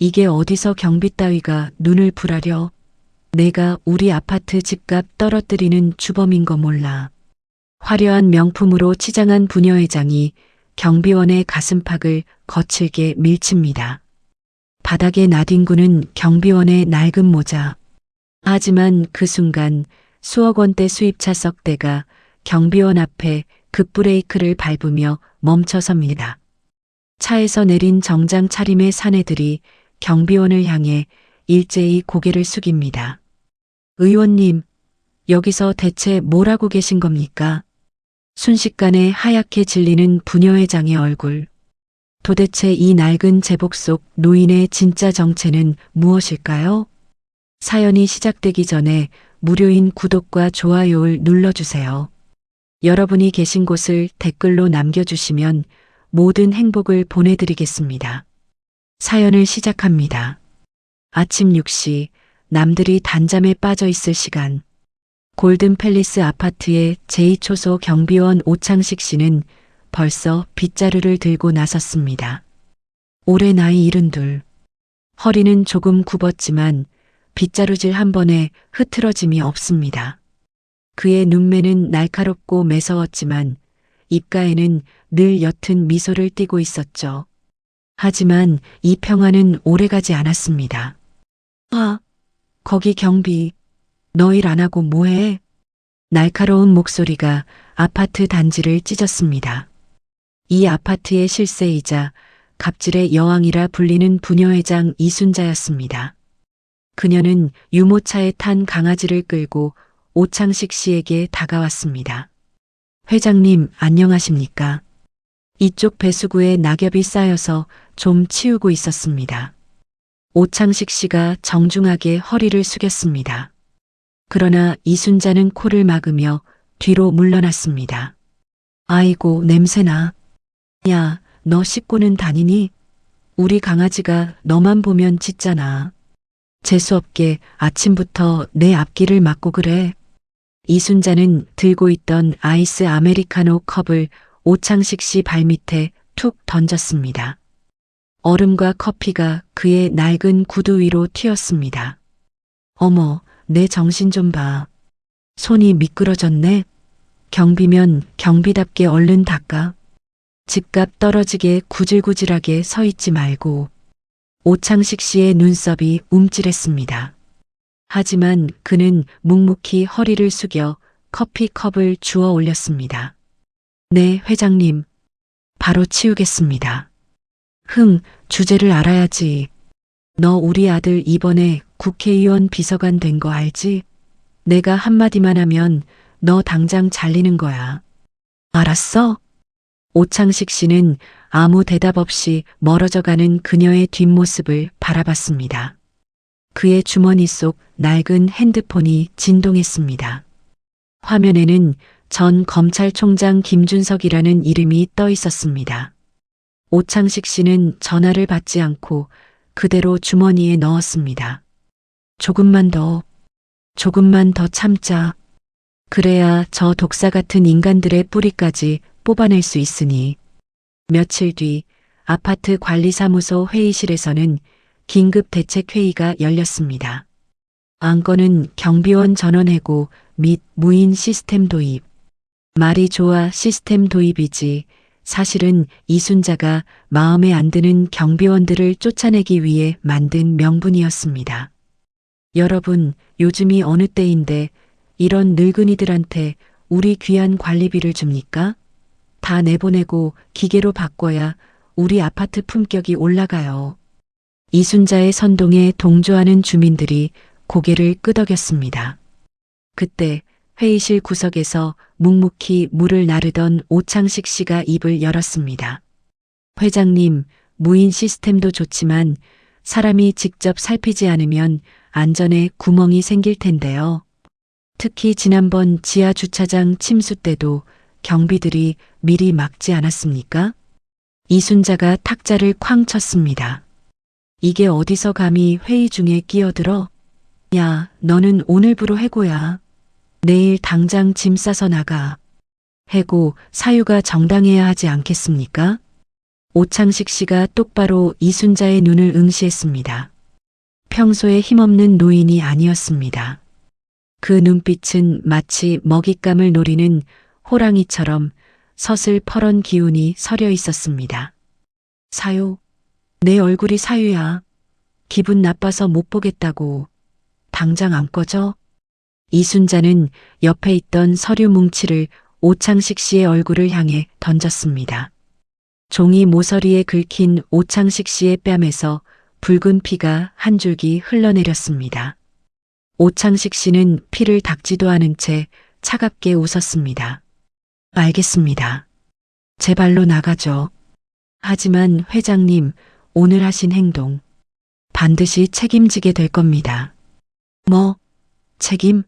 이게 어디서 경비 따위가 눈을 부라려. 내가 우리 아파트 집값 떨어뜨리는 주범인 거 몰라. 화려한 명품으로 치장한 부녀회장이 경비원의 가슴팍을 거칠게 밀칩니다. 바닥에 나뒹구는 경비원의 낡은 모자. 하지만 그 순간 수억 원대 수입차 석 대가 경비원 앞에 급브레이크를 밟으며 멈춰섭니다. 차에서 내린 정장 차림의 사내들이 경비원을 향해 일제히 고개를 숙입니다. 의원님, 여기서 대체 뭘 하고 계신 겁니까? 순식간에 하얗게 질리는 부녀회장의 얼굴. 도대체 이 낡은 제복 속 노인의 진짜 정체는 무엇일까요? 사연이 시작되기 전에 무료인 구독과 좋아요를 눌러주세요. 여러분이 계신 곳을 댓글로 남겨주시면 모든 행복을 보내드리겠습니다. 사연을 시작합니다. 아침 6시, 남들이 단잠에 빠져 있을 시간. 골든팰리스 아파트의 제2초소 경비원 오창식 씨는 벌써 빗자루를 들고 나섰습니다. 올해 나이 72. 허리는 조금 굽었지만 빗자루질 한 번에 흐트러짐이 없습니다. 그의 눈매는 날카롭고 매서웠지만 입가에는 늘 옅은 미소를 띠고 있었죠. 하지만 이 평화는 오래가지 않았습니다. 거기 경비. 너 일 안 하고 뭐해? 날카로운 목소리가 아파트 단지를 찢었습니다. 이 아파트의 실세이자 갑질의 여왕이라 불리는 부녀회장 이순자였습니다. 그녀는 유모차에 탄 강아지를 끌고 오창식 씨에게 다가왔습니다. 회장님, 안녕하십니까? 이쪽 배수구에 낙엽이 쌓여서 좀 치우고 있었습니다. 오창식 씨가 정중하게 허리를 숙였습니다. 그러나 이순자는 코를 막으며 뒤로 물러났습니다. 아이고, 냄새나. 야, 너 씻고는 다니니? 우리 강아지가 너만 보면 짖잖아. 재수없게 아침부터 내 앞길을 막고 그래. 이순자는 들고 있던 아이스 아메리카노 컵을 오창식 씨 발밑에 툭 던졌습니다. 얼음과 커피가 그의 낡은 구두 위로 튀었습니다. 어머, 내 정신 좀 봐. 손이 미끄러졌네. 경비면 경비답게 얼른 닦아. 집값 떨어지게 구질구질하게 서 있지 말고. 오창식 씨의 눈썹이 움찔했습니다. 하지만 그는 묵묵히 허리를 숙여 커피컵을 주워 올렸습니다. 네, 회장님. 바로 치우겠습니다. 주제를 알아야지. 너 우리 아들 이번에 국회의원 비서관 된 거 알지? 내가 한마디만 하면 너 당장 잘리는 거야. 알았어? 오창식 씨는 아무 대답 없이 멀어져가는 그녀의 뒷모습을 바라봤습니다. 그의 주머니 속 낡은 핸드폰이 진동했습니다. 화면에는 전 검찰총장 김준석이라는 이름이 떠 있었습니다. 오창식 씨는 전화를 받지 않고 그대로 주머니에 넣었습니다. 조금만 더 참자. 그래야 저 독사 같은 인간들의 뿌리까지 뽑아낼 수 있으니. 며칠 뒤 아파트 관리사무소 회의실에서는 긴급 대책회의가 열렸습니다. 안건은 경비원 전원 해고 및 무인 시스템 도입. 말이 좋아 시스템 도입이지 사실은 이순자가 마음에 안 드는 경비원들을 쫓아내기 위해 만든 명분이었습니다. 여러분, 요즘이 어느 때인데 이런 늙은이들한테 우리 귀한 관리비를 줍니까? 다 내보내고 기계로 바꿔야 우리 아파트 품격이 올라가요. 이순자의 선동에 동조하는 주민들이 고개를 끄덕였습니다. 그때 회의실 구석에서 묵묵히 물을 나르던 오창식 씨가 입을 열었습니다. 회장님, 무인 시스템도 좋지만 사람이 직접 살피지 않으면 안전에 구멍이 생길 텐데요. 특히 지난번 지하 주차장 침수 때도 경비들이 미리 막지 않았습니까? 이순자가 탁자를 쾅 쳤습니다. 이게 어디서 감히 회의 중에 끼어들어? 야, 너는 오늘부로 해고야. 내일 당장 짐 싸서 나가. 해고, 사유가 정당해야 하지 않겠습니까? 오창식 씨가 똑바로 이순자의 눈을 응시했습니다. 평소에 힘없는 노인이 아니었습니다. 그 눈빛은 마치 먹잇감을 노리는 호랑이처럼 서슬퍼런 기운이 서려 있었습니다. 사유, 내 얼굴이 사유야. 기분 나빠서 못 보겠다고. 당장 안 꺼져? 이순자는 옆에 있던 서류 뭉치를 오창식 씨의 얼굴을 향해 던졌습니다. 종이 모서리에 긁힌 오창식 씨의 뺨에서 붉은 피가 한 줄기 흘러내렸습니다. 오창식 씨는 피를 닦지도 않은 채 차갑게 웃었습니다. 알겠습니다. 제 발로 나가죠. 하지만 회장님, 오늘 하신 행동 반드시 책임지게 될 겁니다. 뭐? 책임?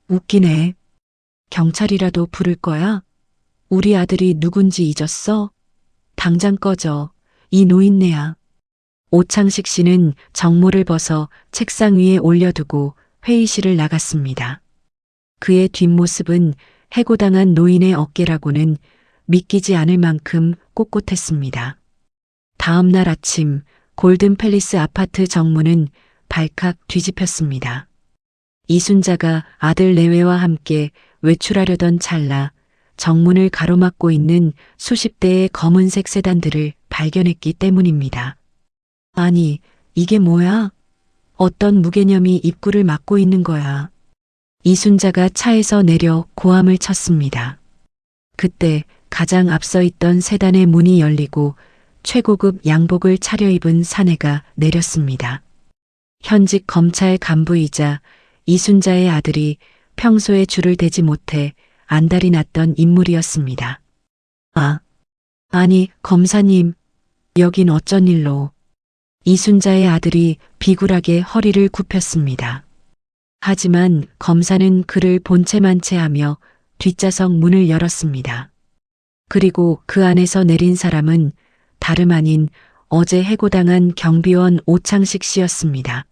웃기네. 경찰이라도 부를 거야? 우리 아들이 누군지 잊었어? 당장 꺼져. 이 노인네야. 오창식 씨는 정모를 벗어 책상 위에 올려두고 회의실을 나갔습니다. 그의 뒷모습은 해고당한 노인의 어깨라고는 믿기지 않을 만큼 꼿꼿했습니다. 다음 날 아침 골든팰리스 아파트 정문은 발칵 뒤집혔습니다. 이순자가 아들 내외와 함께 외출하려던 찰나 정문을 가로막고 있는 수십 대의 검은색 세단들을 발견했기 때문입니다. 아니, 이게 뭐야? 어떤 무개념이 입구를 막고 있는 거야. 이순자가 차에서 내려 고함을 쳤습니다. 그때 가장 앞서 있던 세단의 문이 열리고 최고급 양복을 차려입은 사내가 내렸습니다. 현직 검찰 간부이자 이순자의 아들이 평소에 줄을 대지 못해 안달이 났던 인물이었습니다. 아니, 검사님, 여긴 어쩐 일로? 이순자의 아들이 비굴하게 허리를 굽혔습니다. 하지만 검사는 그를 본체만 채하며 뒷좌석 문을 열었습니다. 그리고 그 안에서 내린 사람은 다름 아닌 어제 해고당한 경비원 오창식 씨였습니다.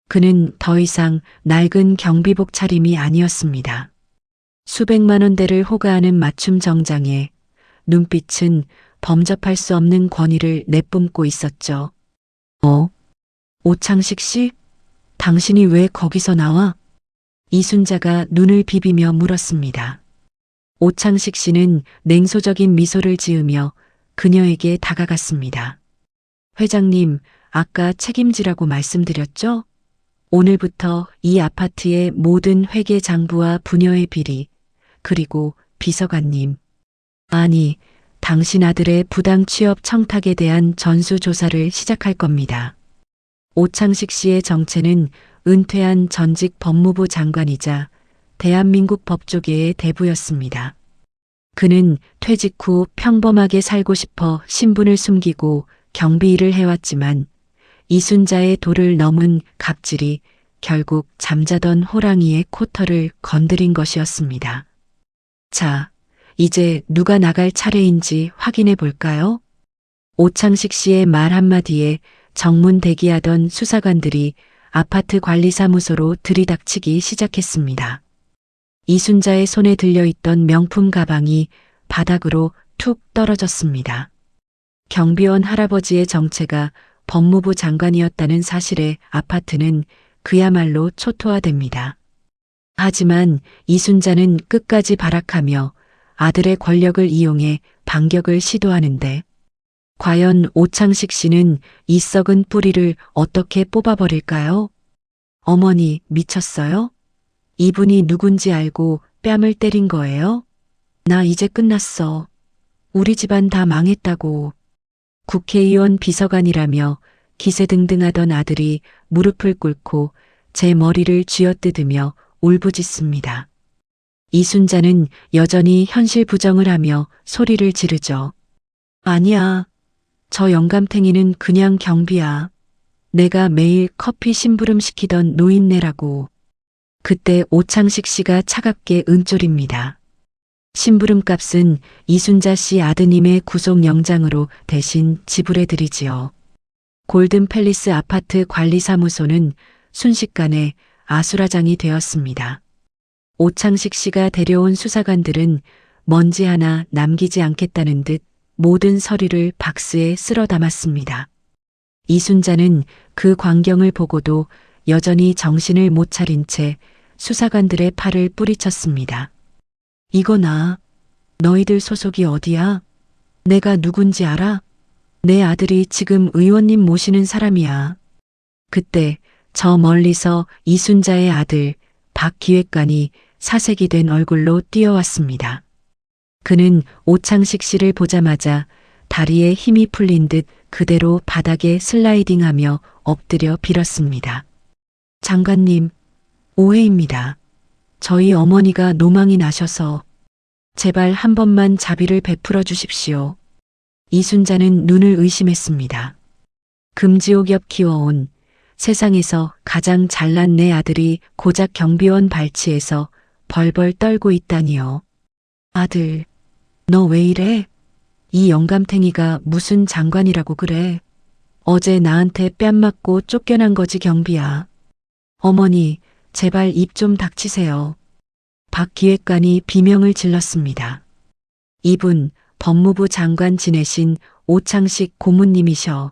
그는 더 이상 낡은 경비복 차림이 아니었습니다. 수백만 원대를 호가하는 맞춤 정장에 눈빛은 범접할 수 없는 권위를 내뿜고 있었죠. 오창식 씨? 당신이 왜 거기서 나와? 이순자가 눈을 비비며 물었습니다. 오창식 씨는 냉소적인 미소를 지으며 그녀에게 다가갔습니다. 회장님, 아까 책임지라고 말씀드렸죠? 오늘부터 이 아파트의 모든 회계 장부와 부녀의 비리, 그리고 비서관님. 아니, 당신 아들의 부당 취업 청탁에 대한 전수조사를 시작할 겁니다. 오창식 씨의 정체는 은퇴한 전직 법무부 장관이자 대한민국 법조계의 대부였습니다. 그는 퇴직 후 평범하게 살고 싶어 신분을 숨기고 경비 일을 해왔지만 이순자의 도를 넘은 갑질이 결국 잠자던 호랑이의 코털을 건드린 것이었습니다. 자, 이제 누가 나갈 차례인지 확인해 볼까요? 오창식 씨의 말 한마디에 정문 대기하던 수사관들이 아파트 관리사무소로 들이닥치기 시작했습니다. 이순자의 손에 들려있던 명품 가방이 바닥으로 툭 떨어졌습니다. 경비원 할아버지의 정체가 법무부 장관이었다는 사실에 아파트는 그야말로 초토화됩니다. 하지만 이순자는 끝까지 발악하며 아들의 권력을 이용해 반격을 시도하는데 과연 오창식 씨는 이 썩은 뿌리를 어떻게 뽑아버릴까요? 어머니, 미쳤어요? 이분이 누군지 알고 뺨을 때린 거예요? 나 이제 끝났어. 우리 집안 다 망했다고. 국회의원 비서관이라며 기세등등하던 아들이 무릎을 꿇고 제 머리를 쥐어뜯으며 울부짖습니다. 이순자는 여전히 현실 부정을 하며 소리를 지르죠. 아니야. 저 영감탱이는 그냥 경비야. 내가 매일 커피 심부름 시키던 노인네라고. 그때 오창식 씨가 차갑게 은쫄입니다. 심부름 값은 이순자 씨 아드님의 구속영장으로 대신 지불해 드리지요. 골든팰리스 아파트 관리사무소는 순식간에 아수라장이 되었습니다. 오창식 씨가 데려온 수사관들은 먼지 하나 남기지 않겠다는 듯 모든 서류를 박스에 쓸어 담았습니다. 이순자는 그 광경을 보고도 여전히 정신을 못 차린 채 수사관들의 팔을 뿌리쳤습니다. 이거나, 너희들 소속이 어디야? 내가 누군지 알아? 내 아들이 지금 의원님 모시는 사람이야. 그때 저 멀리서 이순자의 아들 박 기획관이 사색이 된 얼굴로 뛰어왔습니다. 그는 오창식 씨를 보자마자 다리에 힘이 풀린 듯 그대로 바닥에 슬라이딩하며 엎드려 빌었습니다. 장관님, 오해입니다. 저희 어머니가 노망이 나셔서 제발 한 번만 자비를 베풀어 주십시오. 이순자는 눈을 의심했습니다. 금지옥엽 키워온 세상에서 가장 잘난 내 아들이 고작 경비원 발치에서 벌벌 떨고 있다니요. 아들, 너 왜 이래? 이 영감탱이가 무슨 장관이라고 그래? 어제 나한테 뺨 맞고 쫓겨난 거지 경비야. 어머니, 제발 입 좀 닥치세요. 박 기획관이 비명을 질렀습니다. 이분 법무부 장관 지내신 오창식 고문님이셔.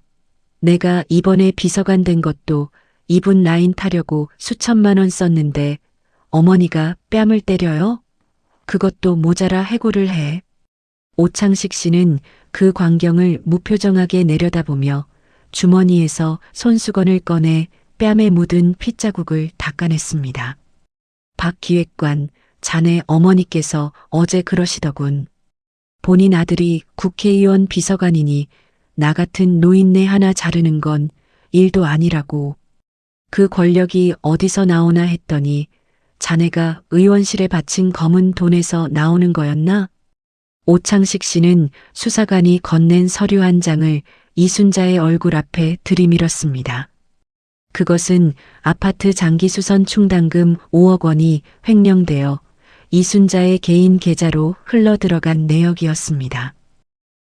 내가 이번에 비서관 된 것도 이분 라인 타려고 수천만 원 썼는데 어머니가 뺨을 때려요? 그것도 모자라 해고를 해. 오창식 씨는 그 광경을 무표정하게 내려다보며 주머니에서 손수건을 꺼내 뺨에 묻은 핏자국을 닦아냈습니다. 박 기획관, 자네 어머니께서 어제 그러시더군. 본인 아들이 국회의원 비서관이니 나 같은 노인네 하나 자르는 건 일도 아니라고. 그 권력이 어디서 나오나 했더니 자네가 의원실에 바친 검은 돈에서 나오는 거였나? 오창식 씨는 수사관이 건넨 서류 한 장을 이순자의 얼굴 앞에 들이밀었습니다. 그것은 아파트 장기수선 충당금 5억 원이 횡령되어 이순자의 개인 계좌로 흘러들어간 내역이었습니다.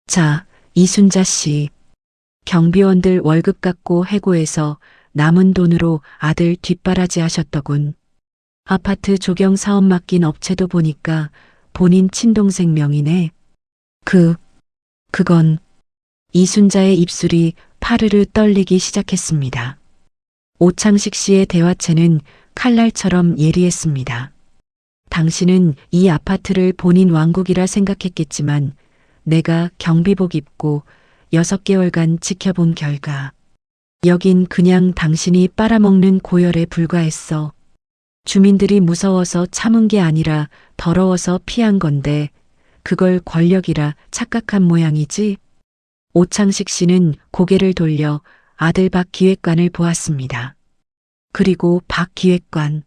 자, 이순자 씨. 경비원들 월급 깎고 해고해서 남은 돈으로 아들 뒷바라지 하셨더군. 아파트 조경 사업 맡긴 업체도 보니까 본인 친동생 명이네. 그건 이순자의 입술이 파르르 떨리기 시작했습니다. 오창식 씨의 대화체는 칼날처럼 예리했습니다. 당신은 이 아파트를 본인 왕국이라 생각했겠지만 내가 경비복 입고 6개월간 지켜본 결과 여긴 그냥 당신이 빨아먹는 고열에 불과했어. 주민들이 무서워서 참은 게 아니라 더러워서 피한 건데 그걸 권력이라 착각한 모양이지. 오창식 씨는 고개를 돌려 아들 박 기획관을 보았습니다. 그리고 박 기획관,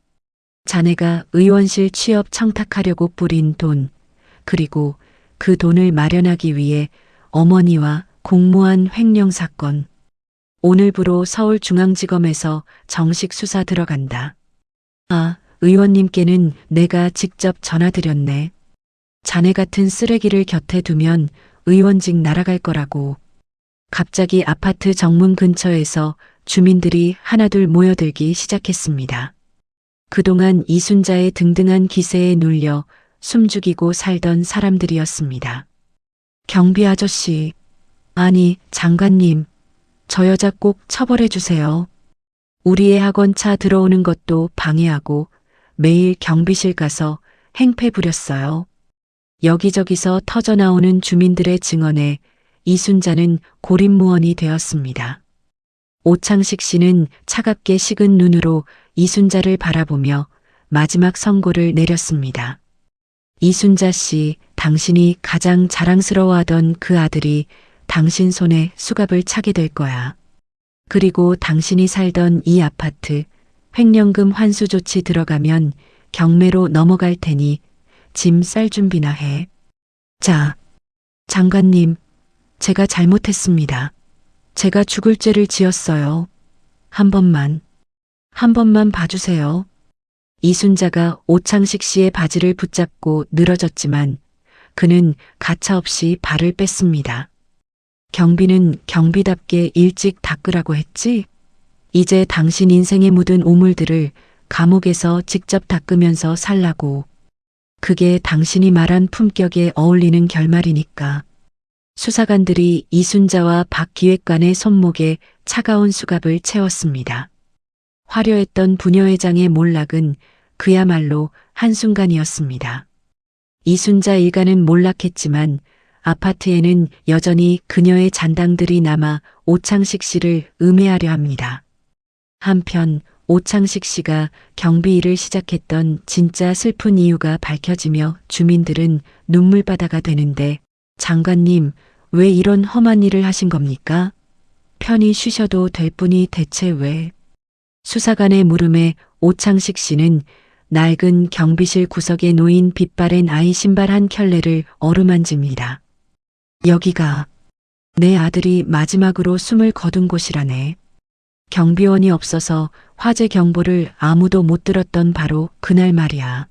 자네가 의원실 취업 청탁하려고 뿌린 돈, 그리고 그 돈을 마련하기 위해 어머니와 공모한 횡령 사건. 오늘부로 서울중앙지검에서 정식 수사 들어간다. 아, 의원님께는 내가 직접 전화드렸네. 자네 같은 쓰레기를 곁에 두면 의원직 날아갈 거라고. 갑자기 아파트 정문 근처에서 주민들이 하나둘 모여들기 시작했습니다. 그동안 이순자의 등등한 기세에 눌려 숨죽이고 살던 사람들이었습니다. 경비 아저씨, 아니 장관님, 저 여자 꼭 처벌해 주세요. 우리의 학원 차 들어오는 것도 방해하고 매일 경비실 가서 행패 부렸어요. 여기저기서 터져나오는 주민들의 증언에 이순자는 고립무원이 되었습니다. 오창식 씨는 차갑게 식은 눈으로 이순자를 바라보며 마지막 선고를 내렸습니다. 이순자 씨, 당신이 가장 자랑스러워하던 그 아들이 당신 손에 수갑을 차게 될 거야. 그리고 당신이 살던 이 아파트 횡령금 환수 조치 들어가면 경매로 넘어갈 테니 짐 쌀 준비나 해. 자, 장관님, 제가 잘못했습니다. 제가 죽을 죄를 지었어요. 한 번만 봐주세요. 이순자가 오창식 씨의 바지를 붙잡고 늘어졌지만 그는 가차없이 발을 뺐습니다. 경비는 경비답게 일찍 닦으라고 했지? 이제 당신 인생에 묻은 오물들을 감옥에서 직접 닦으면서 살라고. 그게 당신이 말한 품격에 어울리는 결말이니까. 수사관들이 이순자와 박 기획관의 손목에 차가운 수갑을 채웠습니다. 화려했던 부녀회장의 몰락은 그야말로 한순간이었습니다. 이순자 일가는 몰락했지만 아파트에는 여전히 그녀의 잔당들이 남아 오창식 씨를 음해하려 합니다. 한편 오창식 씨가 경비 일을 시작했던 진짜 슬픈 이유가 밝혀지며 주민들은 눈물바다가 되는데 장관님, 왜 이런 험한 일을 하신 겁니까? 편히 쉬셔도 될 분이 대체 왜? 수사관의 물음에 오창식 씨는 낡은 경비실 구석에 놓인 빛바랜 아이 신발 한 켤레를 어루만집니다. 여기가 내 아들이 마지막으로 숨을 거둔 곳이라네. 경비원이 없어서 화재 경보를 아무도 못 들었던 바로 그날 말이야.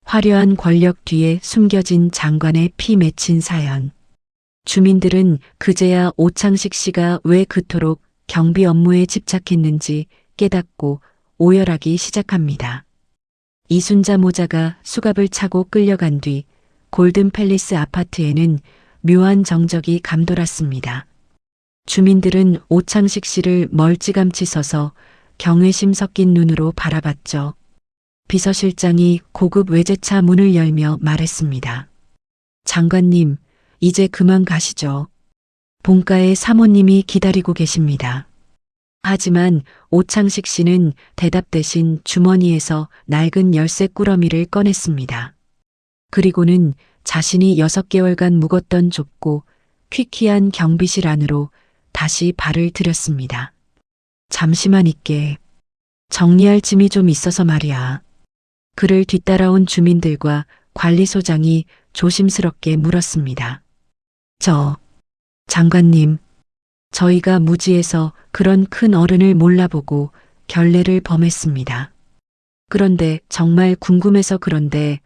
화려한 권력 뒤에 숨겨진 장관의 피 맺힌 사연. 주민들은 그제야 오창식 씨가 왜 그토록 경비 업무에 집착했는지 깨닫고 오열하기 시작합니다. 이순자 모자가 수갑을 차고 끌려간 뒤 골든 팰리스 아파트에는 묘한 정적이 감돌았습니다. 주민들은 오창식 씨를 멀찌감치 서서 경외심 섞인 눈으로 바라봤죠. 비서실장이 고급 외제차 문을 열며 말했습니다. 장관님, 이제 그만 가시죠. 본가에 사모님이 기다리고 계십니다. 하지만 오창식 씨는 대답 대신 주머니에서 낡은 열쇠 꾸러미를 꺼냈습니다. 그리고는 자신이 6개월간 묵었던 좁고 퀴퀴한 경비실 안으로 다시 발을 들였습니다. 잠시만 있게. 정리할 짐이 좀 있어서 말이야. 그를 뒤따라온 주민들과 관리소장이 조심스럽게 물었습니다. 장관님, 저희가 무지해서 그런 큰 어른을 몰라보고 결례를 범했습니다. 그런데 정말 궁금해서 그런데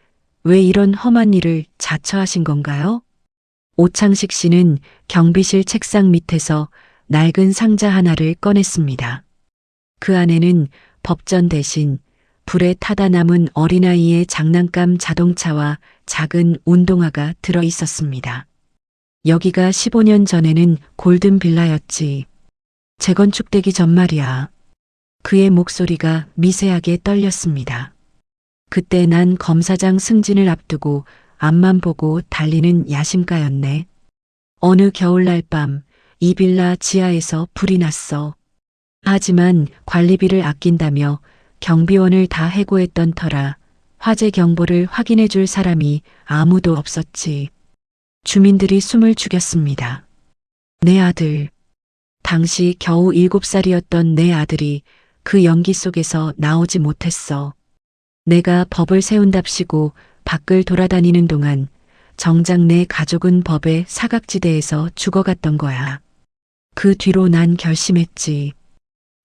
왜 이런 험한 일을 자처하신 건가요? 오창식 씨는 경비실 책상 밑에서 낡은 상자 하나를 꺼냈습니다. 그 안에는 법전 대신 불에 타다 남은 어린아이의 장난감 자동차와 작은 운동화가 들어 있었습니다. 여기가 15년 전에는 골든 빌라였지. 재건축되기 전 말이야. 그의 목소리가 미세하게 떨렸습니다. 그때 난 검사장 승진을 앞두고 앞만 보고 달리는 야심가였네. 어느 겨울날 밤 이 빌라 지하에서 불이 났어. 하지만 관리비를 아낀다며 경비원을 다 해고했던 터라 화재 경보를 확인해 줄 사람이 아무도 없었지. 주민들이 숨을 죽였습니다. 내 아들. 당시 겨우 7살이었던 내 아들이 그 연기 속에서 나오지 못했어. 내가 법을 세운답시고 밖을 돌아다니는 동안 정작 내 가족은 법의 사각지대에서 죽어갔던 거야. 그 뒤로 난 결심했지.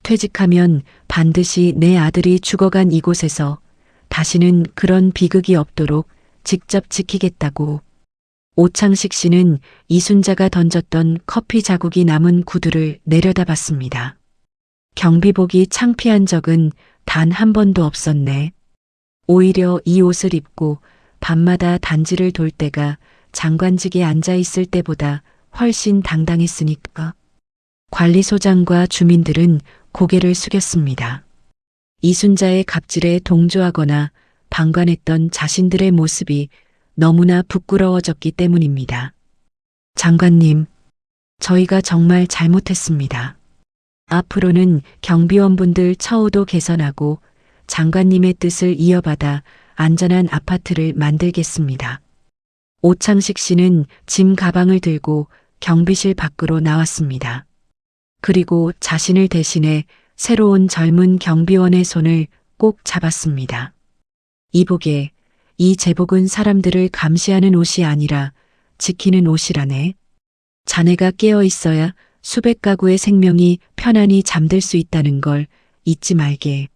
퇴직하면 반드시 내 아들이 죽어간 이곳에서 다시는 그런 비극이 없도록 직접 지키겠다고. 오창식 씨는 이순자가 던졌던 커피 자국이 남은 구두를 내려다봤습니다. 경비복이 창피한 적은 단 한 번도 없었네. 오히려 이 옷을 입고 밤마다 단지를 돌 때가 장관직에 앉아 있을 때보다 훨씬 당당했으니까. 관리소장과 주민들은 고개를 숙였습니다. 이순자의 갑질에 동조하거나 방관했던 자신들의 모습이 너무나 부끄러워졌기 때문입니다. 장관님, 저희가 정말 잘못했습니다. 앞으로는 경비원분들 처우도 개선하고 장관님의 뜻을 이어받아 안전한 아파트를 만들겠습니다. 오창식 씨는 짐 가방을 들고 경비실 밖으로 나왔습니다. 그리고 자신을 대신해 새로운 젊은 경비원의 손을 꼭 잡았습니다. 이보게, 이 제복은 사람들을 감시하는 옷이 아니라 지키는 옷이라네. 자네가 깨어 있어야 수백 가구의 생명이 편안히 잠들 수 있다는 걸 잊지 말게.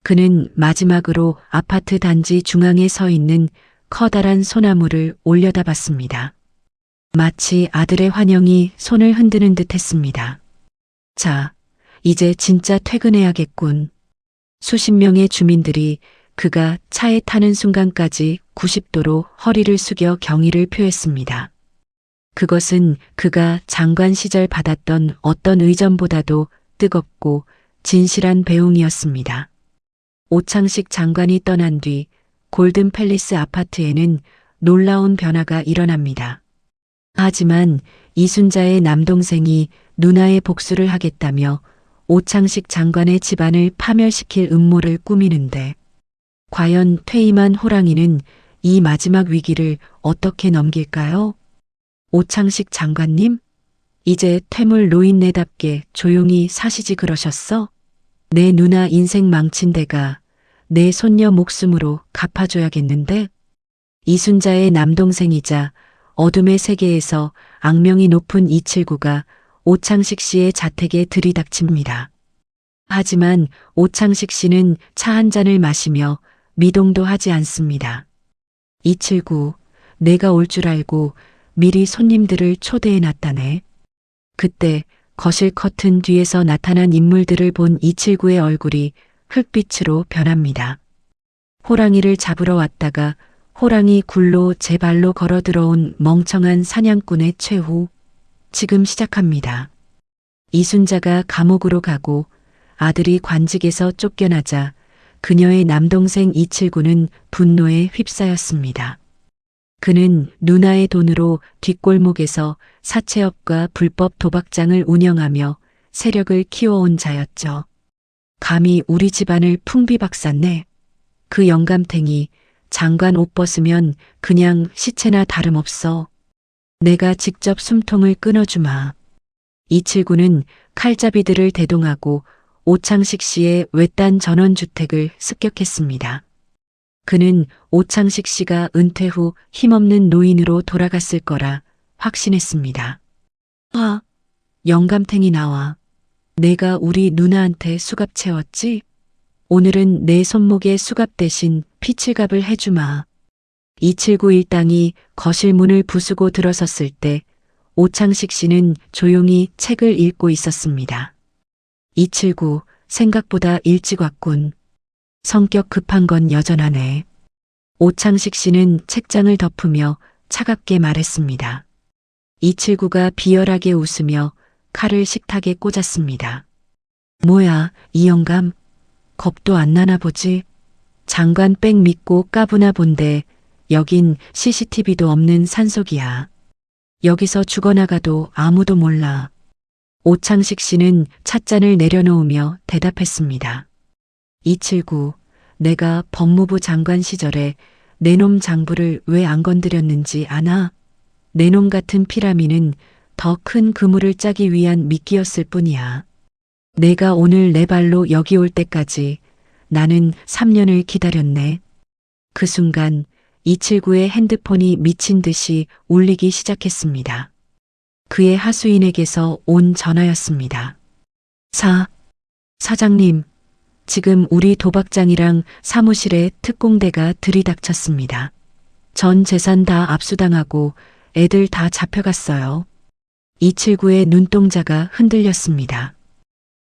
그는 마지막으로 아파트 단지 중앙에 서 있는 커다란 소나무를 올려다봤습니다. 마치 아들의 환영이 손을 흔드는 듯 했습니다. 자, 이제 진짜 퇴근해야겠군. 수십 명의 주민들이 그가 차에 타는 순간까지 90도로 허리를 숙여 경의를 표했습니다. 그것은 그가 장관 시절 받았던 어떤 의전보다도 뜨겁고 진실한 배웅이었습니다. 오창식 장관이 떠난 뒤 골든 팰리스 아파트에는 놀라운 변화가 일어납니다. 하지만 이순자의 남동생이 누나의 복수를 하겠다며 오창식 장관의 집안을 파멸시킬 음모를 꾸미는데 과연 퇴임한 호랑이는 이 마지막 위기를 어떻게 넘길까요? 오창식 장관님, 이제 퇴물 노인네답게 조용히 사시지 그러셨어? 내 누나 인생 망친 데가 내 손녀 목숨으로 갚아줘야겠는데? 이순자의 남동생이자 어둠의 세계에서 악명이 높은 이칠구가 오창식 씨의 자택에 들이닥칩니다. 하지만 오창식 씨는 차 한 잔을 마시며 미동도 하지 않습니다. 이칠구, 내가 올 줄 알고 미리 손님들을 초대해 놨다네. 그때 거실 커튼 뒤에서 나타난 인물들을 본 이칠구의 얼굴이 흙빛으로 변합니다. 호랑이를 잡으러 왔다가 호랑이 굴로 제 발로 걸어 들어온 멍청한 사냥꾼의 최후. 지금 시작합니다. 이순자가 감옥으로 가고 아들이 관직에서 쫓겨나자 그녀의 남동생 이칠구는 분노에 휩싸였습니다. 그는 누나의 돈으로 뒷골목에서 사채업과 불법 도박장을 운영하며 세력을 키워온 자였죠. 감히 우리 집안을 풍비박샀네. 그 영감탱이 장관 옷 벗으면 그냥 시체나 다름없어. 내가 직접 숨통을 끊어주마. 이칠구는 칼잡이들을 대동하고 오창식 씨의 외딴 전원주택을 습격했습니다. 그는 오창식 씨가 은퇴 후 힘없는 노인으로 돌아갔을 거라 확신했습니다. 영감탱이 나와. 내가 우리 누나한테 수갑 채웠지? 오늘은 내 손목에 수갑 대신 피칠갑을 해주마. 279 일당이 거실 문을 부수고 들어섰을 때 오창식 씨는 조용히 책을 읽고 있었습니다. 279, 생각보다 일찍 왔군. 성격 급한 건 여전하네. 오창식 씨는 책장을 덮으며 차갑게 말했습니다. 279가 비열하게 웃으며 칼을 식탁에 꽂았습니다. 뭐야, 이 영감? 겁도 안 나나 보지? 장관 백 믿고 까부나 본데 여긴 CCTV도 없는 산속이야. 여기서 죽어나가도 아무도 몰라. 오창식 씨는 찻잔을 내려놓으며 대답했습니다. 279, 내가 법무부 장관 시절에 내놈 장부를 왜 안 건드렸는지 아나? 내놈 같은 피라미는 더 큰 그물을 짜기 위한 미끼였을 뿐이야. 내가 오늘 내 발로 여기 올 때까지 나는 3년을 기다렸네. 그 순간 279의 핸드폰이 미친 듯이 울리기 시작했습니다. 그의 하수인에게서 온 전화였습니다. 사장님, 지금 우리 도박장이랑 사무실에 특공대가 들이닥쳤습니다. 전 재산 다 압수당하고 애들 다 잡혀갔어요. 279의 눈동자가 흔들렸습니다.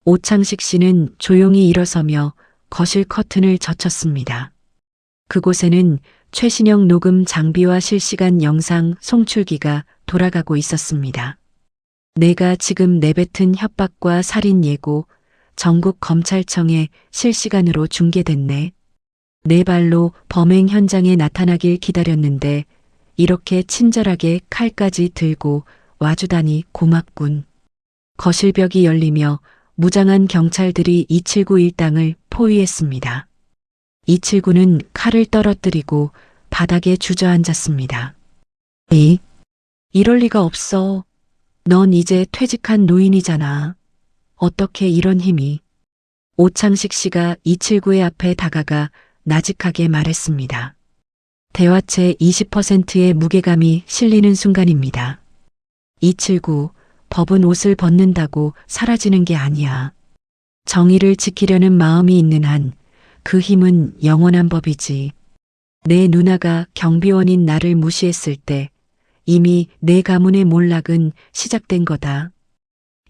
오창식 씨는 조용히 일어서며 거실 커튼을 젖혔습니다. 그곳에는 최신형 녹음 장비와 실시간 영상 송출기가 돌아가고 있었습니다. 내가 지금 내뱉은 협박과 살인 예고 전국 검찰청에 실시간으로 중계됐네. 내 발로 범행 현장에 나타나길 기다렸는데 이렇게 친절하게 칼까지 들고 와주다니 고맙군. 거실벽이 열리며 무장한 경찰들이 279 일당을 포위했습니다. 279는 칼을 떨어뜨리고 바닥에 주저앉았습니다. 이럴 리가 없어. 넌 이제 퇴직한 노인이잖아. 어떻게 이런 힘이. 오창식 씨가 279의 앞에 다가가 나직하게 말했습니다. 대화체 20%의 무게감이 실리는 순간입니다. 279, 법은 옷을 벗는다고 사라지는 게 아니야. 정의를 지키려는 마음이 있는 한 그 힘은 영원한 법이지. 내 누나가 경비원인 나를 무시했을 때 이미 내 가문의 몰락은 시작된 거다.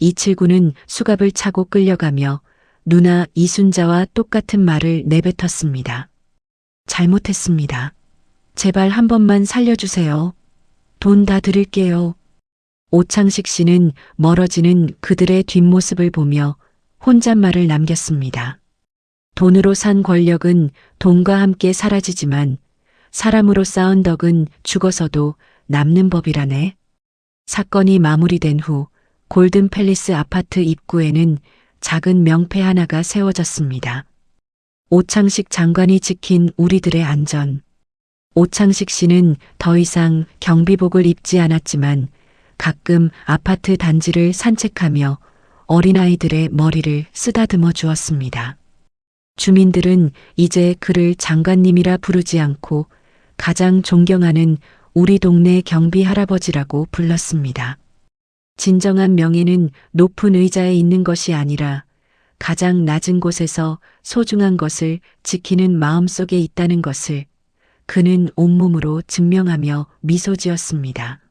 279는 수갑을 차고 끌려가며 누나 이순자와 똑같은 말을 내뱉었습니다. 잘못했습니다. 제발 한 번만 살려주세요. 돈 다 드릴게요. 오창식 씨는 멀어지는 그들의 뒷모습을 보며 혼잣말을 남겼습니다. 돈으로 산 권력은 돈과 함께 사라지지만 사람으로 쌓은 덕은 죽어서도 남는 법이라네. 사건이 마무리된 후 골든 팰리스 아파트 입구에는 작은 명패 하나가 세워졌습니다. 오창식 장관이 지킨 우리들의 안전. 오창식 씨는 더 이상 경비복을 입지 않았지만 가끔 아파트 단지를 산책하며 어린아이들의 머리를 쓰다듬어 주었습니다. 주민들은 이제 그를 장관님이라 부르지 않고 가장 존경하는 우리 동네 경비 할아버지라고 불렀습니다. 진정한 명예는 높은 의자에 있는 것이 아니라 가장 낮은 곳에서 소중한 것을 지키는 마음속에 있다는 것을 그는 온몸으로 증명하며 미소 지었습니다.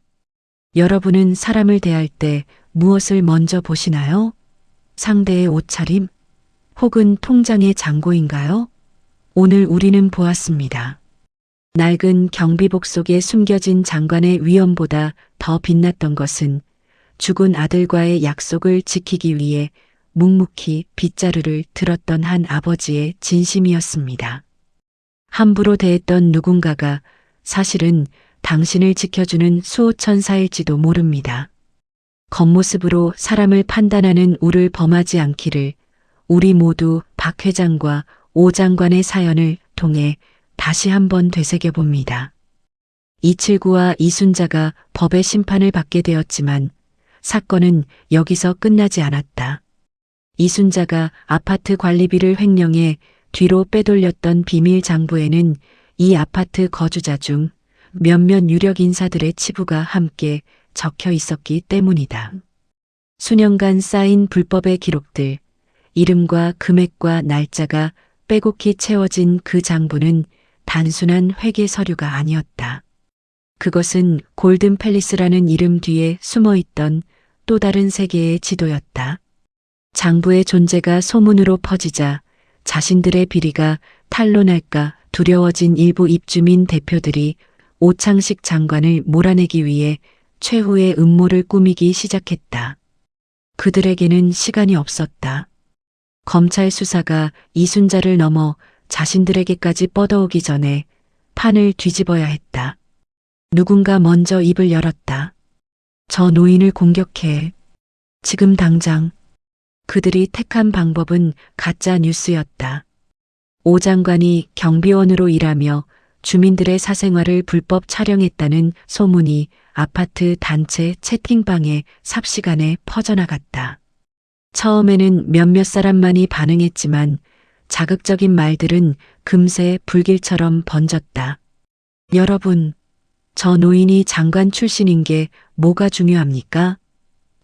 여러분은 사람을 대할 때 무엇을 먼저 보시나요? 상대의 옷차림? 혹은 통장의 잔고인가요? 오늘 우리는 보았습니다. 낡은 경비복 속에 숨겨진 장관의 위엄보다 더 빛났던 것은 죽은 아들과의 약속을 지키기 위해 묵묵히 빗자루를 들었던 한 아버지의 진심이었습니다. 함부로 대했던 누군가가 사실은 당신을 지켜주는 수호천사일지도 모릅니다. 겉모습으로 사람을 판단하는 우를 범하지 않기를 우리 모두 박 회장과 오 장관의 사연을 통해 다시 한번 되새겨봅니다. 이칠구와 이순자가 법의 심판을 받게 되었지만 사건은 여기서 끝나지 않았다. 이순자가 아파트 관리비를 횡령해 뒤로 빼돌렸던 비밀 장부에는 이 아파트 거주자 중 몇몇 유력 인사들의 치부가 함께 적혀 있었기 때문이다. 수년간 쌓인 불법의 기록들, 이름과 금액과 날짜가 빼곡히 채워진 그 장부는 단순한 회계 서류가 아니었다. 그것은 골든 팰리스라는 이름 뒤에 숨어 있던 또 다른 세계의 지도였다. 장부의 존재가 소문으로 퍼지자 자신들의 비리가 탄로날까 두려워진 일부 입주민 대표들이 오창식 장관을 몰아내기 위해 최후의 음모를 꾸미기 시작했다. 그들에게는 시간이 없었다. 검찰 수사가 이순자를 넘어 자신들에게까지 뻗어오기 전에 판을 뒤집어야 했다. 누군가 먼저 입을 열었다. 저 노인을 공격해. 지금 당장. 그들이 택한 방법은 가짜 뉴스였다. 오 장관이 경비원으로 일하며 주민들의 사생활을 불법 촬영했다는 소문이 아파트 단체 채팅방에 삽시간에 퍼져나갔다. 처음에는 몇몇 사람만이 반응했지만 자극적인 말들은 금세 불길처럼 번졌다. 여러분, 저 노인이 장관 출신인 게 뭐가 중요합니까?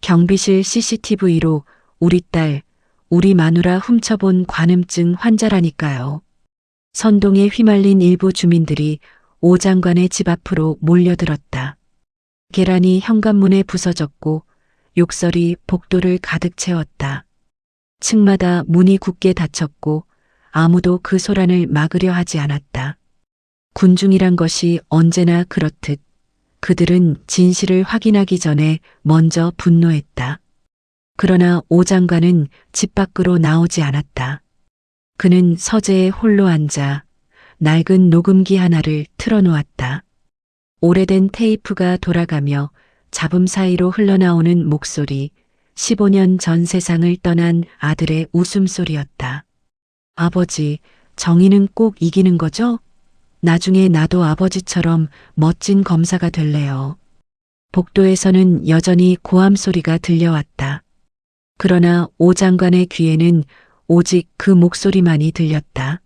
경비실 CCTV로 우리 딸, 우리 마누라 훔쳐본 관음증 환자라니까요. 선동에 휘말린 일부 주민들이 오 장관의 집 앞으로 몰려들었다. 계란이 현관문에 부서졌고 욕설이 복도를 가득 채웠다. 층마다 문이 굳게 닫혔고 아무도 그 소란을 막으려 하지 않았다. 군중이란 것이 언제나 그렇듯 그들은 진실을 확인하기 전에 먼저 분노했다. 그러나 오 장관은 집 밖으로 나오지 않았다. 그는 서재에 홀로 앉아 낡은 녹음기 하나를 틀어놓았다. 오래된 테이프가 돌아가며 잡음 사이로 흘러나오는 목소리, 15년 전 세상을 떠난 아들의 웃음소리였다. 아버지, 정의는 꼭 이기는 거죠? 나중에 나도 아버지처럼 멋진 검사가 될래요. 복도에서는 여전히 고함 소리가 들려왔다. 그러나 오 장관의 귀에는 오직 그 목소리만이 들렸다.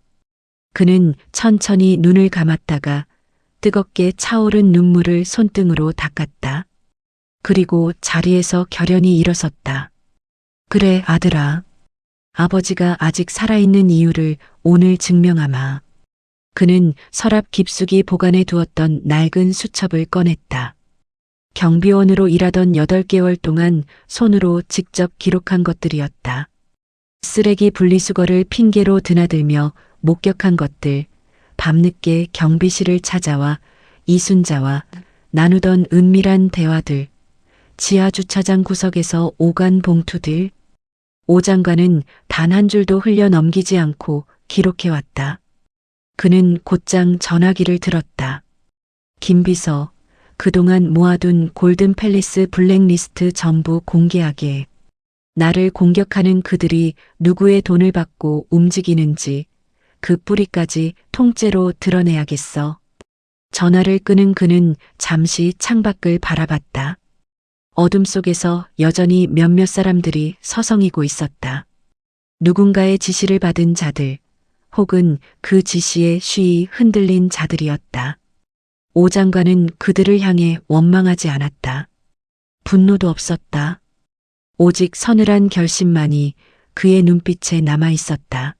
그는 천천히 눈을 감았다가 뜨겁게 차오른 눈물을 손등으로 닦았다. 그리고 자리에서 결연히 일어섰다. 그래, 아들아. 아버지가 아직 살아있는 이유를 오늘 증명하마. 그는 서랍 깊숙이 보관해 두었던 낡은 수첩을 꺼냈다. 경비원으로 일하던 8개월 동안 손으로 직접 기록한 것들이었다. 쓰레기 분리수거를 핑계로 드나들며 목격한 것들, 밤늦게 경비실을 찾아와 이순자와 나누던 은밀한 대화들, 지하 주차장 구석에서 오간 봉투들. 오 장관은 단 한 줄도 흘려 넘기지 않고 기록해왔다. 그는 곧장 전화기를 들었다. 김비서, 그동안 모아둔 골든 팰리스 블랙리스트 전부 공개하게. 나를 공격하는 그들이 누구의 돈을 받고 움직이는지 그 뿌리까지 통째로 드러내야겠어. 전화를 끄는 그는 잠시 창밖을 바라봤다. 어둠 속에서 여전히 몇몇 사람들이 서성이고 있었다. 누군가의 지시를 받은 자들, 혹은 그 지시에 쉬이 흔들린 자들이었다. 오 장관은 그들을 향해 원망하지 않았다. 분노도 없었다. 오직 서늘한 결심만이 그의 눈빛에 남아 있었다.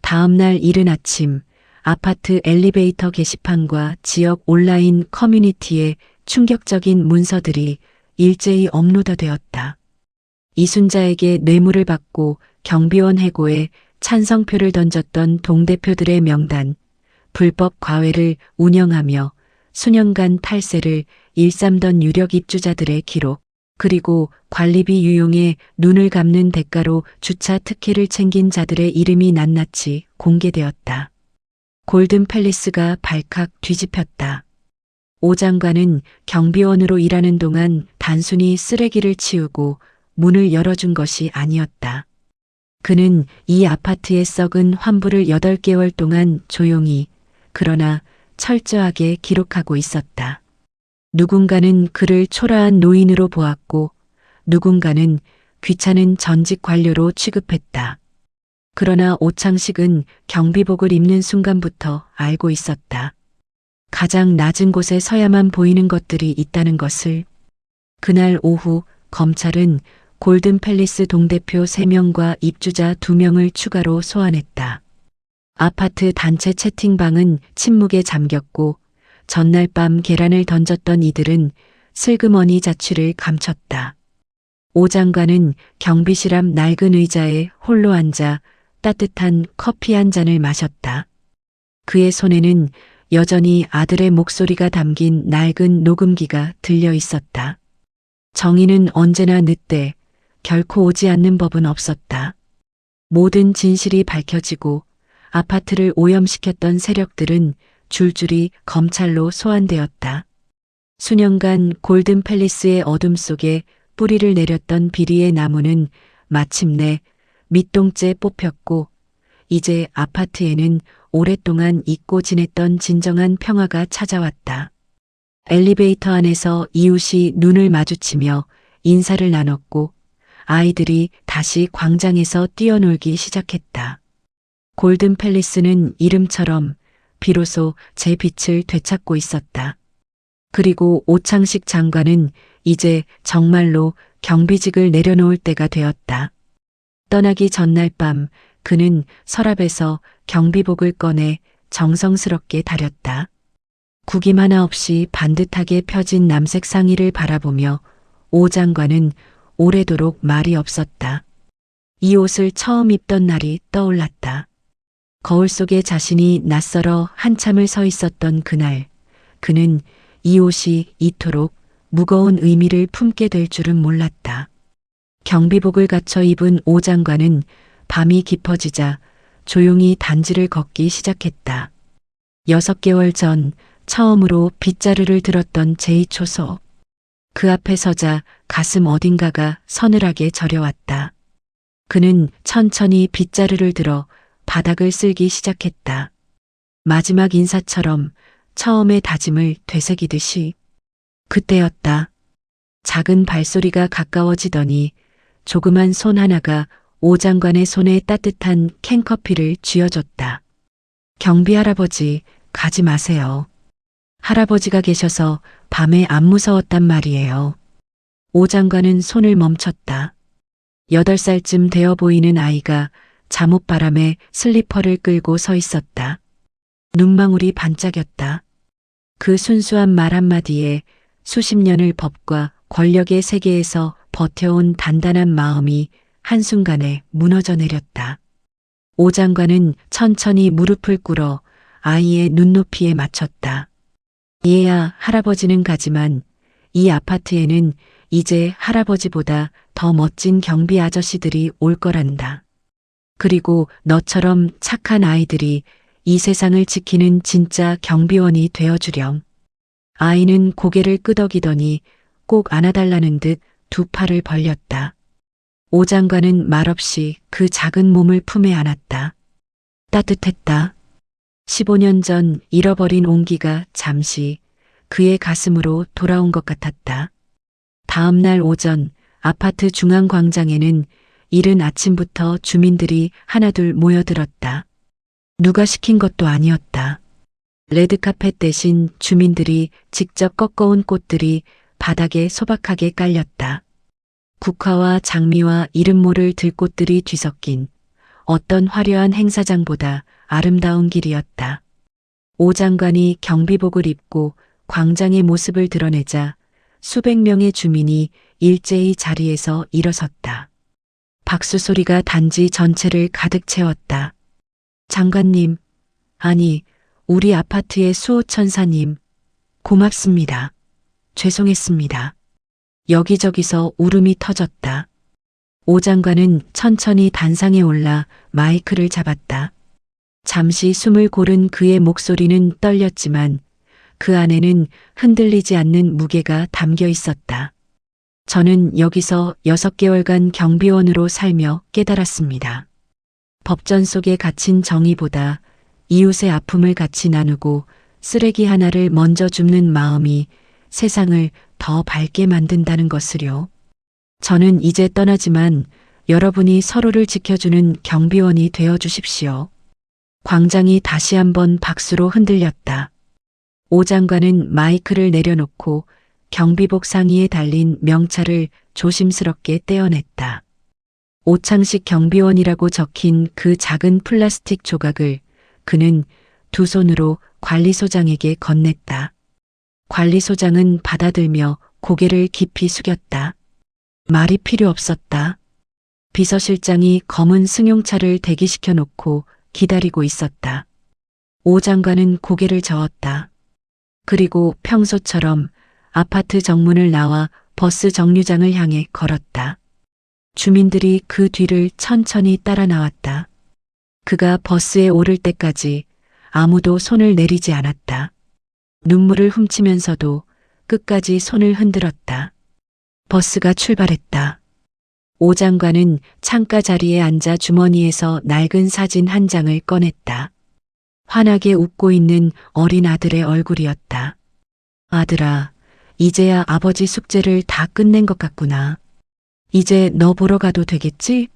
다음 날 이른 아침, 아파트 엘리베이터 게시판과 지역 온라인 커뮤니티에 충격적인 문서들이 일제히 업로드되었다. 이순자에게 뇌물을 받고 경비원 해고에 찬성표를 던졌던 동대표들의 명단, 불법 과외를 운영하며 수년간 탈세를 일삼던 유력 입주자들의 기록, 그리고 관리비 유용에 눈을 감는 대가로 주차 특혜를 챙긴 자들의 이름이 낱낱이 공개되었다. 골든 팰리스가 발칵 뒤집혔다. 오 장관은 경비원으로 일하는 동안 단순히 쓰레기를 치우고 문을 열어준 것이 아니었다. 그는 이 아파트의 썩은 환부를 8개월 동안 조용히, 그러나 철저하게 기록하고 있었다. 누군가는 그를 초라한 노인으로 보았고 누군가는 귀찮은 전직 관료로 취급했다. 그러나 오창식은 경비복을 입는 순간부터 알고 있었다. 가장 낮은 곳에 서야만 보이는 것들이 있다는 것을. 그날 오후 검찰은 골든 팰리스 동대표 3명과 입주자 2명을 추가로 소환했다. 아파트 단체 채팅방은 침묵에 잠겼고 전날 밤 계란을 던졌던 이들은 슬그머니 자취를 감췄다. 오 장관은 경비실 앞 낡은 의자에 홀로 앉아 따뜻한 커피 한 잔을 마셨다. 그의 손에는 여전히 아들의 목소리가 담긴 낡은 녹음기가 들려 있었다. 정의는 언제나 늦대 결코 오지 않는 법은 없었다. 모든 진실이 밝혀지고 아파트를 오염시켰던 세력들은 줄줄이 검찰로 소환되었다. 수년간 골든 팰리스의 어둠 속에 뿌리를 내렸던 비리의 나무는 마침내 밑동째 뽑혔고 이제 아파트에는 오랫동안 잊고 지냈던 진정한 평화가 찾아왔다. 엘리베이터 안에서 이웃이 눈을 마주치며 인사를 나눴고 아이들이 다시 광장에서 뛰어놀기 시작했다. 골든 팰리스는 이름처럼 비로소 제 빛을 되찾고 있었다. 그리고 오창식 장관은 이제 정말로 경비직을 내려놓을 때가 되었다. 떠나기 전날 밤 그는 서랍에서 경비복을 꺼내 정성스럽게 다렸다. 구김 하나 없이 반듯하게 펴진 남색 상의를 바라보며 오 장관은 오래도록 말이 없었다. 이 옷을 처음 입던 날이 떠올랐다. 거울 속에 자신이 낯설어 한참을 서 있었던 그날, 그는 이 옷이 이토록 무거운 의미를 품게 될 줄은 몰랐다. 경비복을 갖춰 입은 오 장관은 밤이 깊어지자 조용히 단지를 걷기 시작했다. 6개월 전 처음으로 빗자루를 들었던 제2초소. 그 앞에 서자 가슴 어딘가가 서늘하게 저려왔다. 그는 천천히 빗자루를 들어 바닥을 쓸기 시작했다. 마지막 인사처럼 처음의 다짐을 되새기듯이. 그때였다. 작은 발소리가 가까워지더니 조그만 손 하나가 오 장관의 손에 따뜻한 캔커피를 쥐어줬다. 경비 할아버지, 가지 마세요. 할아버지가 계셔서 밤에 안 무서웠단 말이에요. 오 장관은 손을 멈췄다. 8살쯤 되어 보이는 아이가 잠옷바람에 슬리퍼를 끌고 서 있었다. 눈망울이 반짝였다. 그 순수한 말 한마디에 수십 년을 법과 권력의 세계에서 버텨온 단단한 마음이 한순간에 무너져 내렸다. 오 장관은 천천히 무릎을 꿇어 아이의 눈높이에 맞췄다. 얘야, 할아버지는 가지만 이 아파트에는 이제 할아버지보다 더 멋진 경비 아저씨들이 올 거란다. 그리고 너처럼 착한 아이들이 이 세상을 지키는 진짜 경비원이 되어주렴. 아이는 고개를 끄덕이더니 꼭 안아달라는 듯 두 팔을 벌렸다. 오 장관은 말없이 그 작은 몸을 품에 안았다. 따뜻했다. 15년 전 잃어버린 온기가 잠시 그의 가슴으로 돌아온 것 같았다. 다음 날 오전 아파트 중앙광장에는 이른 아침부터 주민들이 하나둘 모여들었다. 누가 시킨 것도 아니었다. 레드카펫 대신 주민들이 직접 꺾어온 꽃들이 바닥에 소박하게 깔렸다. 국화와 장미와 이름 모를 들꽃들이 뒤섞인 어떤 화려한 행사장보다 아름다운 길이었다. 오 장관이 경비복을 입고 광장의 모습을 드러내자 수백 명의 주민이 일제히 자리에서 일어섰다. 박수 소리가 단지 전체를 가득 채웠다. 장관님, 아니, 우리 아파트의 수호천사님, 고맙습니다. 죄송했습니다. 여기저기서 울음이 터졌다. 오 장관은 천천히 단상에 올라 마이크를 잡았다. 잠시 숨을 고른 그의 목소리는 떨렸지만 그 안에는 흔들리지 않는 무게가 담겨 있었다. 저는 여기서 6개월간 경비원으로 살며 깨달았습니다. 법전 속에 갇힌 정의보다 이웃의 아픔을 같이 나누고 쓰레기 하나를 먼저 줍는 마음이 세상을 더 밝게 만든다는 것을요. 저는 이제 떠나지만 여러분이 서로를 지켜주는 경비원이 되어 주십시오. 광장이 다시 한번 박수로 흔들렸다. 오 장관은 마이크를 내려놓고 경비복 상의에 달린 명찰을 조심스럽게 떼어냈다. 오창식 경비원이라고 적힌 그 작은 플라스틱 조각을 그는 두 손으로 관리소장에게 건넸다. 관리소장은 받아들며 고개를 깊이 숙였다. 말이 필요 없었다. 비서실장이 검은 승용차를 대기시켜 놓고 기다리고 있었다. 오 장관은 고개를 저었다. 그리고 평소처럼 아파트 정문을 나와 버스 정류장을 향해 걸었다. 주민들이 그 뒤를 천천히 따라 나왔다. 그가 버스에 오를 때까지 아무도 손을 내리지 않았다. 눈물을 훔치면서도 끝까지 손을 흔들었다. 버스가 출발했다. 오 장관은 창가 자리에 앉아 주머니에서 낡은 사진 한 장을 꺼냈다. 환하게 웃고 있는 어린 아들의 얼굴이었다. 아들아, 이제야 아버지 숙제를 다 끝낸 것 같구나. 이제 너 보러 가도 되겠지?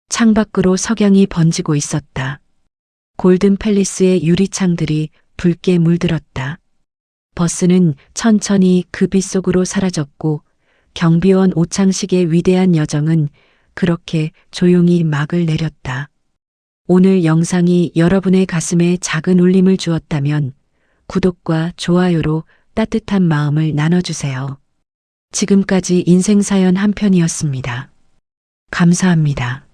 창밖으로 석양이 번지고 있었다. 골든 팰리스의 유리창들이 붉게 물들었다. 버스는 천천히 그 빛 속으로 사라졌고 경비원 오창식의 위대한 여정은 그렇게 조용히 막을 내렸다. 오늘 영상이 여러분의 가슴에 작은 울림을 주었다면 구독과 좋아요로 따뜻한 마음을 나눠주세요. 지금까지 인생사연 한 편이었습니다. 감사합니다.